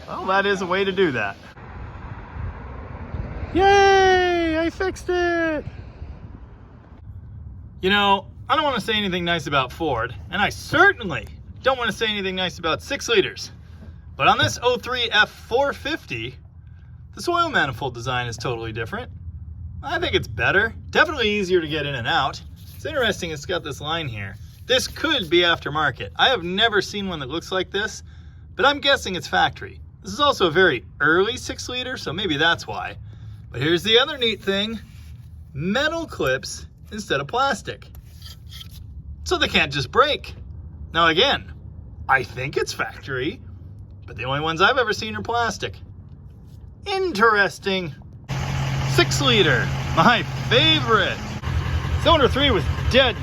Well, that is a way to do that. Yay! I fixed it! You know, I don't want to say anything nice about Ford, and I certainly don't want to say anything nice about 6 liters. But on this 03 F450, the soil manifold design is totally different. I think it's better, definitely easier to get in and out. It's interesting, it's got this line here. This could be aftermarket. I have never seen one that looks like this, but I'm guessing it's factory. This is also a very early 6 liter, so maybe that's why. But here's the other neat thing, metal clips instead of plastic. So they can't just break. Now again, I think it's factory, but the only ones I've ever seen are plastic. Interesting. 6 liter, my favorite. Cylinder 3 was dead.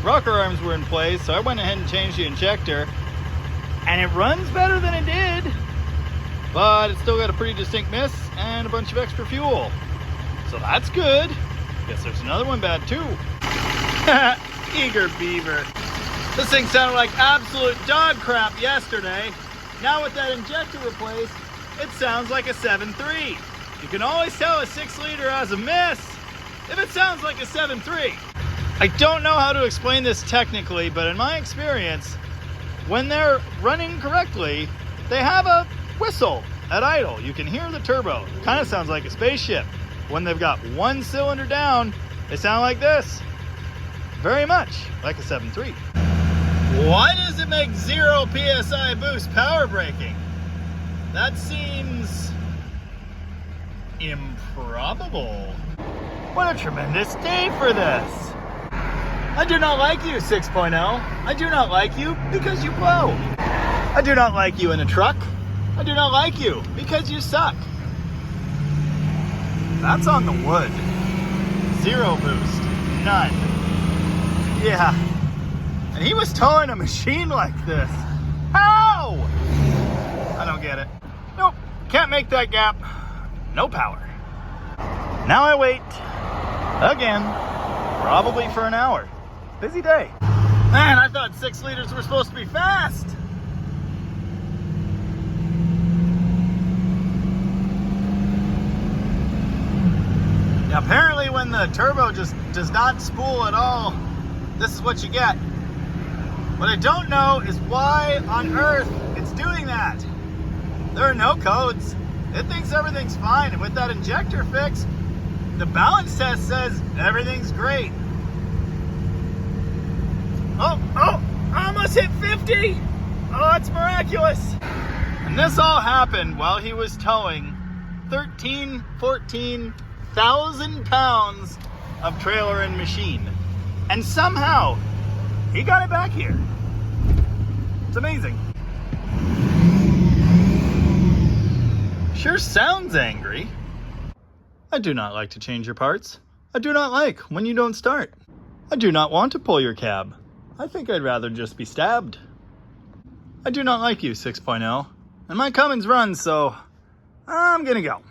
Rocker arms were in place, so I went ahead and changed the injector. And it runs better than it did, but it's still got a pretty distinct miss and a bunch of extra fuel. So that's good. Guess there's another one bad too. Eager beaver. This thing sounded like absolute dog crap yesterday. Now with that injector replaced, it sounds like a 7.3. You can always tell a 6 liter has a miss if it sounds like a 7.3. I don't know how to explain this technically, but in my experience, when they're running correctly, they have a whistle at idle. You can hear the turbo. Kind of sounds like a spaceship. When they've got one cylinder down, they sound like this. Very much like a 7.3. Why does it make 0 PSI boost power braking? That seems improbable. What a tremendous day for this. I do not like you, 6.0. I do not like you because you blow. I do not like you in a truck. I do not like you because you suck. That's on the wood. 0 boost. None. Yeah. And he was towing a machine like this. How? I don't get it. Nope. Can't make that gap. No power. Now I wait. Again. Probably for an hour. Busy day. Man, I thought 6 liters were supposed to be fast. Now, apparently when the turbo just does not spool at all, this is what you get. What I don't know is why on earth it's doing that. There are no codes. It thinks everything's fine, and with that injector fix, the balance test says everything's great. Oh, I almost hit 50. Oh, it's miraculous. And this all happened while he was towing 14,000 pounds of trailer and machine. And somehow, he got it back here. It's amazing. Sure sounds angry. I do not like to change your parts. I do not like when you don't start. I do not want to pull your cab. I think I'd rather just be stabbed. I do not like you, 6.0. And my Cummins runs, so I'm gonna go.